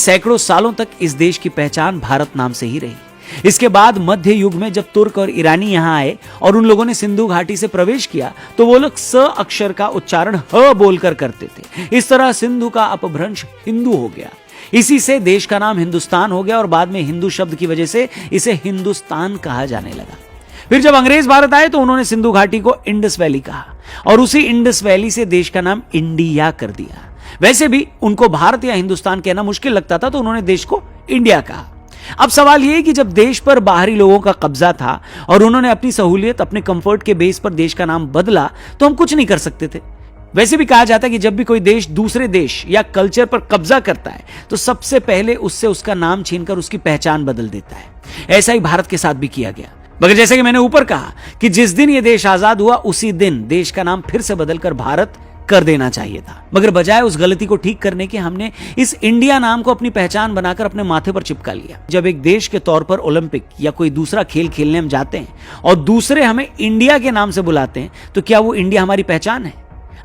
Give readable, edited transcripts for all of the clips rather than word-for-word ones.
सैकड़ों सालों तक इस देश की पहचान भारत नाम से ही रही। इसके बाद मध्य युग में जब तुर्क और ईरानी यहां आए और उन लोगों ने सिंधु घाटी से प्रवेश किया तो वो लोग स अक्षर का उच्चारण ह बोलकर करते थे। इस तरह सिंधु का अपभ्रंश हिंदू हो गया। इसी से देश का नाम हिंदुस्तान हो गया और बाद में हिंदू शब्द की वजह से इसे हिंदुस्तान कहा जाने लगा। फिर जब अंग्रेज भारत आए तो उन्होंने सिंधु घाटी को इंडस वैली कहा और उसी इंडस वैली से देश का नाम इंडिया कर दिया। वैसे भी उनको भारत या हिंदुस्तान कहना मुश्किल लगता था तो उन्होंने देश को इंडिया कहा। अब सवाल यह है कि जब देश पर बाहरी लोगों का कब्जा था और उन्होंने अपनी सहूलियत, अपने कंफर्ट के बेस पर देश का नाम बदला तो हम कुछ नहीं कर सकते थे। वैसे भी कहा जाता है कि जब भी कोई देश दूसरे देश या कल्चर पर कब्जा करता है तो सबसे पहले उससे उसका नाम छीनकर उसकी पहचान बदल देता है। ऐसा ही भारत के साथ भी किया गया। मगर जैसे कि मैंने ऊपर कहा कि जिस दिन यह देश आजाद हुआ उसी दिन देश का नाम फिर से बदलकर भारत कर देना चाहिए था। मगर बजाय उस गलती को ठीक करने के हमने इस इंडिया नाम को अपनी पहचान बनाकर अपने माथे पर चिपका लिया। जब एक देश के तौर पर ओलंपिक या कोई दूसरा खेल खेलने हम जाते हैं और दूसरे हमें इंडिया के नाम से बुलाते हैं तो क्या वो इंडिया हमारी पहचान है?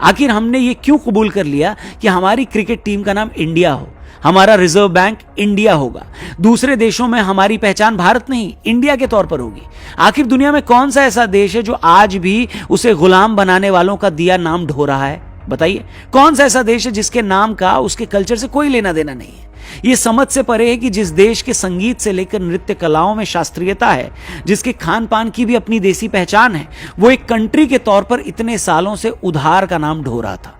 आखिर हमने ये क्यों कबूल कर लिया कि हमारी क्रिकेट टीम का नाम इंडिया हो, हमारा रिजर्व बैंक इंडिया होगा, दूसरे देशों में हमारी पहचान भारत नहीं इंडिया के तौर पर होगी? आखिर दुनिया में कौन सा ऐसा देश है जो आज भी उसे गुलाम बनाने वालों का दिया नाम ढो रहा है? बताइए, कौन सा ऐसा देश है जिसके नाम का उसके कल्चर से कोई लेना देना नहीं है? यह समझ से परे है कि जिस देश के संगीत से लेकर नृत्य कलाओं में शास्त्रीयता है, जिसके खान पान की भी अपनी देसी पहचान है, वो एक कंट्री के तौर पर इतने सालों से उधार का नाम ढो रहा था।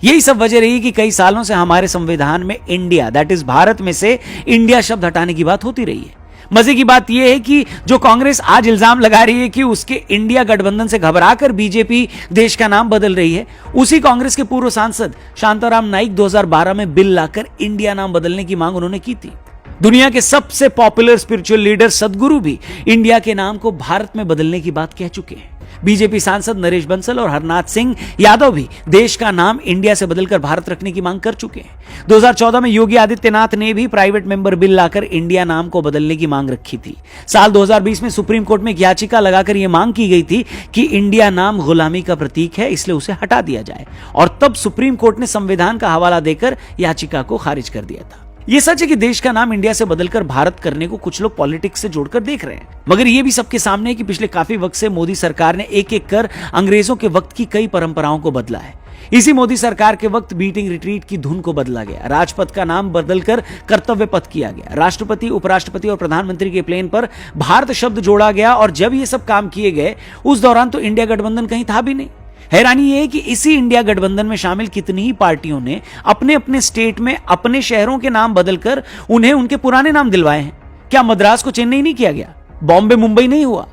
यही सब वजह रही कि कई सालों से हमारे संविधान में इंडिया, दैट इज भारत में से इंडिया शब्द हटाने की बात होती रही है। मजे की बात यह है कि जो कांग्रेस आज इल्जाम लगा रही है कि उसके इंडिया गठबंधन से घबराकर बीजेपी देश का नाम बदल रही है, उसी कांग्रेस के पूर्व सांसद शांताराम नाइक 2012 में बिल लाकर इंडिया नाम बदलने की मांग उन्होंने की थी। दुनिया के सबसे पॉपुलर स्पिरिचुअल लीडर सदगुरु भी इंडिया के नाम को भारत में बदलने की बात कह चुके हैं। बीजेपी सांसद नरेश बंसल और हरनाथ सिंह यादव भी देश का नाम इंडिया से बदलकर भारत रखने की मांग कर चुके हैं। 2014 में योगी आदित्यनाथ ने भी प्राइवेट मेंबर बिल लाकर इंडिया नाम को बदलने की मांग रखी थी। साल 2020 में सुप्रीम कोर्ट में एक याचिका लगाकर यह मांग की गई थी कि इंडिया नाम गुलामी का प्रतीक है, इसलिए उसे हटा दिया जाए, और तब सुप्रीम कोर्ट ने संविधान का हवाला देकर याचिका को खारिज कर दिया था। यह सच है कि देश का नाम इंडिया से बदलकर भारत करने को कुछ लोग पॉलिटिक्स से जोड़कर देख रहे हैं, मगर यह भी सबके सामने है कि पिछले काफी वक्त से मोदी सरकार ने एक एक कर अंग्रेजों के वक्त की कई परंपराओं को बदला है। इसी मोदी सरकार के वक्त मीटिंग रिट्रीट की धुन को बदला गया, राजपथ का नाम बदलकर कर्तव्य पथ किया गया, राष्ट्रपति, उपराष्ट्रपति और प्रधानमंत्री के प्लेन पर भारत शब्द जोड़ा गया, और जब ये सब काम किए गए उस दौरान तो इंडिया गठबंधन कहीं था भी नहीं। हैरानी यह है कि इसी इंडिया गठबंधन में शामिल कितनी ही पार्टियों ने अपने अपने स्टेट में अपने शहरों के नाम बदलकर उन्हें उनके पुराने नाम दिलवाए हैं। क्या मद्रास को चेन्नई नहीं किया गया? बॉम्बे मुंबई नहीं हुआ?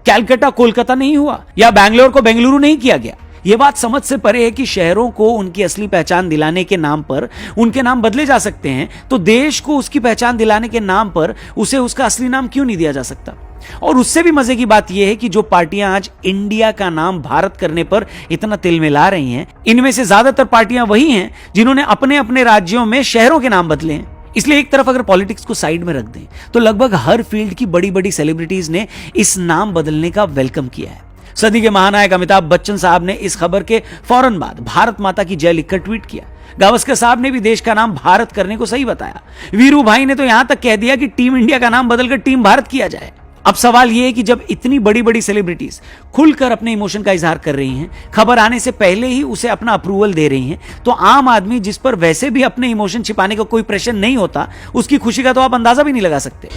कैलकाटा कोलकाता नहीं हुआ? या बैंगलोर को बेंगलुरु नहीं किया गया? यह बात समझ से परे है कि शहरों को उनकी असली पहचान दिलाने के नाम पर उनके नाम बदले जा सकते हैं, तो देश को उसकी पहचान दिलाने के नाम पर उसे उसका असली नाम क्यों नहीं दिया जा सकता? और उससे भी मजे की बात यह है कि जो पार्टियां आज इंडिया का नाम भारत करने पर इतना तिल मिला रही हैं, इनमें से ज्यादातर पार्टियां वही हैं जिन्होंने अपने अपने राज्यों में शहरों के नाम बदले हैं। इसलिए एक तरफ अगर पॉलिटिक्स को साइड में रख दें तो लगभग हर फील्ड की बड़ी बड़ी सेलिब्रिटीज ने इस नाम बदलने का वेलकम किया है। सदी के महानायक अमिताभ बच्चन साहब ने इस खबर के फौरन बाद भारत माता की जय लिखकर ट्वीट किया। गावस्कर साहब ने भी देश का नाम भारत करने को सही बताया। वीरू भाई ने तो यहां तक कह दिया कि टीम इंडिया का नाम बदलकर टीम भारत किया जाए। अब सवाल यह है कि जब इतनी बड़ी बड़ी सेलिब्रिटीज खुलकर अपने इमोशन का इजहार कर रही हैं, खबर आने से पहले ही उसे अपना अप्रूवल दे रही हैं, तो आम आदमी जिस पर वैसे भी अपने इमोशन छिपाने का कोई प्रेशर नहीं होता, उसकी खुशी का तो आप अंदाजा भी नहीं लगा सकते।